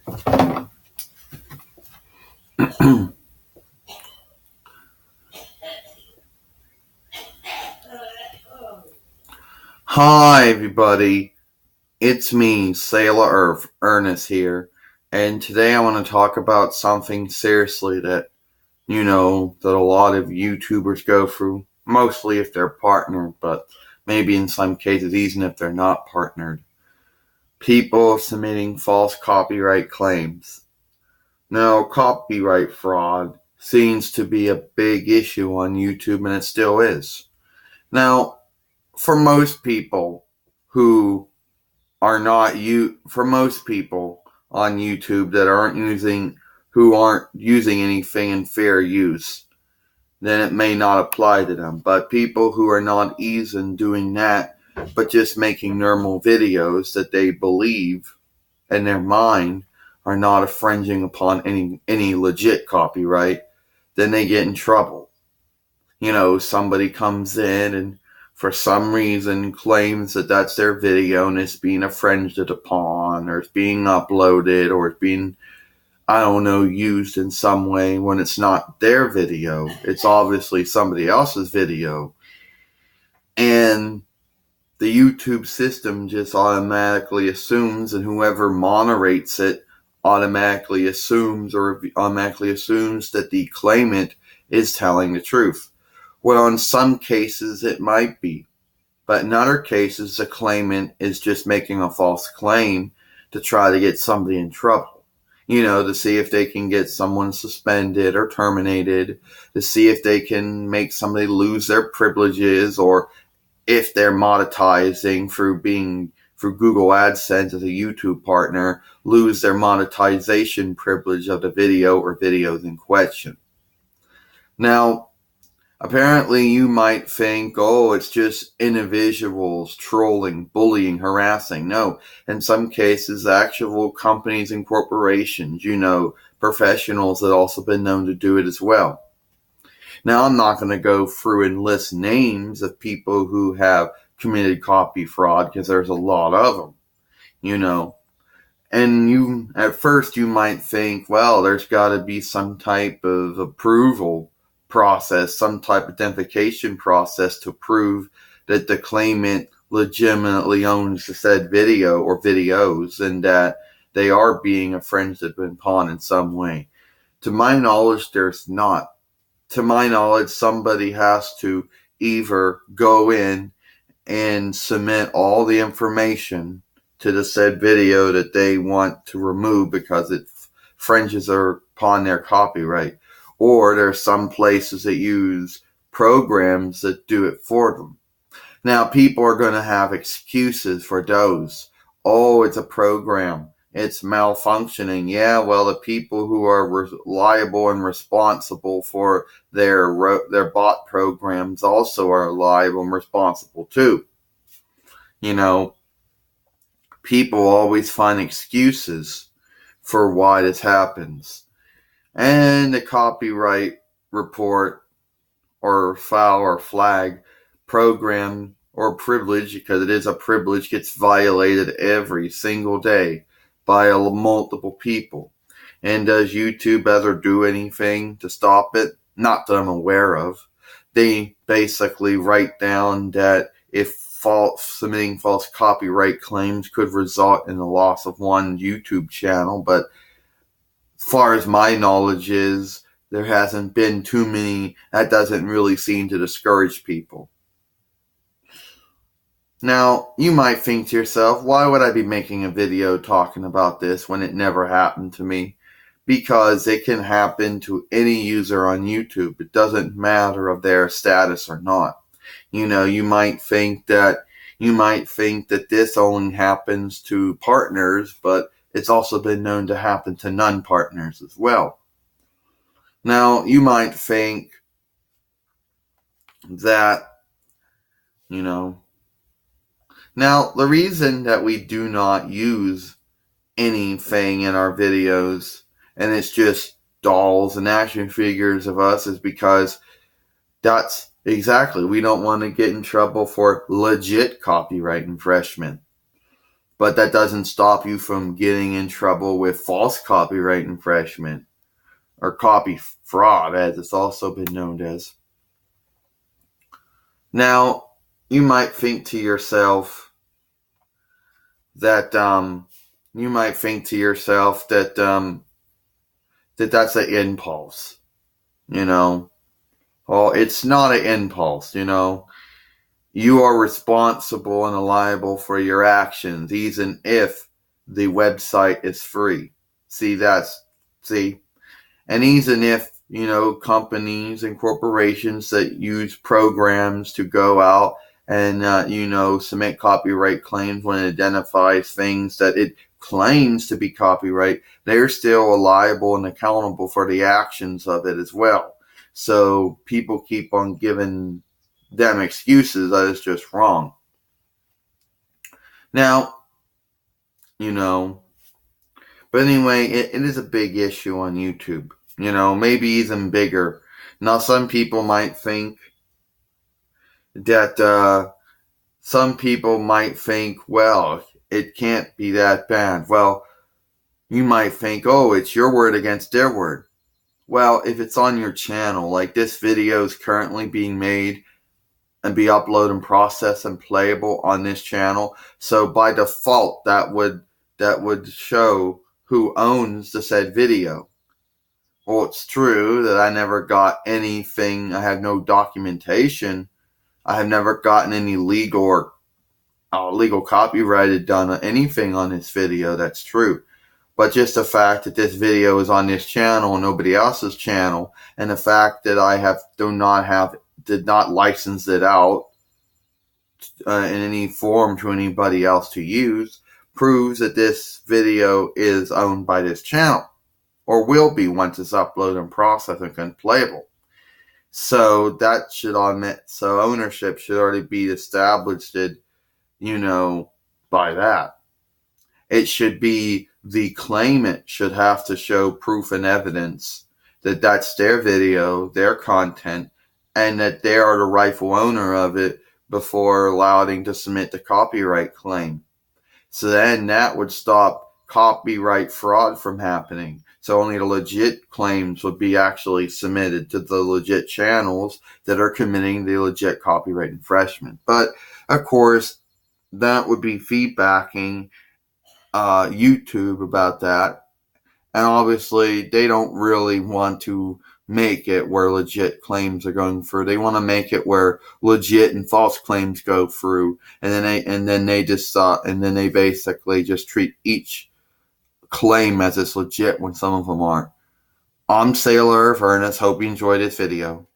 Hi, everybody. It's me, Sailor Earth, Ernest here. And today I want to talk about something seriously that, that a lot of YouTubers go through, mostly if they're partnered, but maybe in some cases even if they're not partnered. People submitting false copyright claims. Now, copyright fraud seems to be a big issue on YouTube, and it still is. Now, for most people who are not for most people on YouTube that who aren't using anything in fair use, then it may not apply to them. But people who are not even doing that, but just making normal videos that they believe in their mind are not infringing upon any legit copyright, then they get in trouble. Somebody comes in and for some reason claims that that's their video and it's being infringed upon, or it's being uploaded, or it's being, used in some way when it's not their video. It's obviously somebody else's video. And the YouTube system just automatically assumes, and whoever moderates it automatically assumes that the claimant is telling the truth. Well, in some cases it might be, but in other cases the claimant is just making a false claim to try to get somebody in trouble. To see if they can get someone suspended or terminated, to see if they can make somebody lose their privileges, or if they're monetizing through Google AdSense as a YouTube partner, lose their monetization privilege of the video or videos in question. Now, apparently you might think, it's just individuals trolling, bullying, harassing. No, in some cases, actual companies and corporations, professionals that also been known to do it as well. Now, I'm not going to go through and list names of people who have committed copy fraud, because there's a lot of them, And at first you might think, well, there's got to be some type of approval process, some type of identification process to prove that the claimant legitimately owns the said video or videos, and that they are being infringed upon in some way. To my knowledge, there's not. To my knowledge, somebody has to either go in and submit all the information to the said video that they want to remove because it infringes upon their copyright, or there's some places that use programs that do it for them. Now, people are going to have excuses for those. It's a program. It's malfunctioning. Yeah, well, the people who are liable and responsible for their bot programs also are liable and responsible too. People always find excuses for why this happens. And the copyright report or file or flag program or privilege, because it is a privilege, gets violated every single day by multiple people. And does YouTube ever do anything to stop it? Not that I'm aware of. They basically write down that if submitting false copyright claims could result in the loss of one YouTube channel, but as far as my knowledge is, there hasn't been too many. That doesn't really seem to discourage people. Now, you might think to yourself, why would I be making a video talking about this when it never happened to me? Because it can happen to any user on YouTube. It doesn't matter of their status or not. You might think that this only happens to partners, but it's also been known to happen to non-partners as well. Now, you might think that, Now, the reason that we do not use anything in our videos, and it's just dolls and action figures of us, is because we don't want to get in trouble for legit copyright infringement. But that doesn't stop you from getting in trouble with false copyright infringement or copy fraud, as it's also been known as. Now, you might think to yourself that that's an impulse, you know. Well, it's not an impulse, you know. You are responsible and liable for your actions, even if the website is free. See, and even if, companies and corporations that use programs to go out and, submit copyright claims when it identifies things that it claims to be copyright, they're still liable and accountable for the actions of it as well. So people keep on giving them excuses that it's just wrong. Now, but anyway, it is a big issue on YouTube. Maybe even bigger. Now, some people might think, well, it can't be that bad. Well, you might think, oh, it's your word against their word. Well, if it's on your channel, like this video is currently being made and be uploaded and processed and playable on this channel, so by default, that would show who owns the said video. Well, it's true that I never got anything. I have no documentation. I have never gotten any legal copyrighted done anything on this video. That's true. But just the fact that this video is on this channel and nobody else's channel, and the fact that I did not license it out in any form to anybody else to use, proves that this video is owned by this channel, or will be once it's uploaded and processed and playable. So that so ownership should already be established, by that. It should be the claimant should have to show proof and evidence that that's their video, their content, and that they are the rightful owner of it before allowing to submit the copyright claim. So then that would stop copyright fraud from happening. So only the legit claims would be actually submitted to the legit channels that are committing the legit copyright infringement. But of course, that would be feedbacking YouTube about that. And obviously, they don't really want to make it where legit claims are going through. They want to make it where legit and false claims go through, and then they basically just treat each claim as it's legit when some of them aren't. I'm Sailor of Ernest. Hope you enjoyed this video.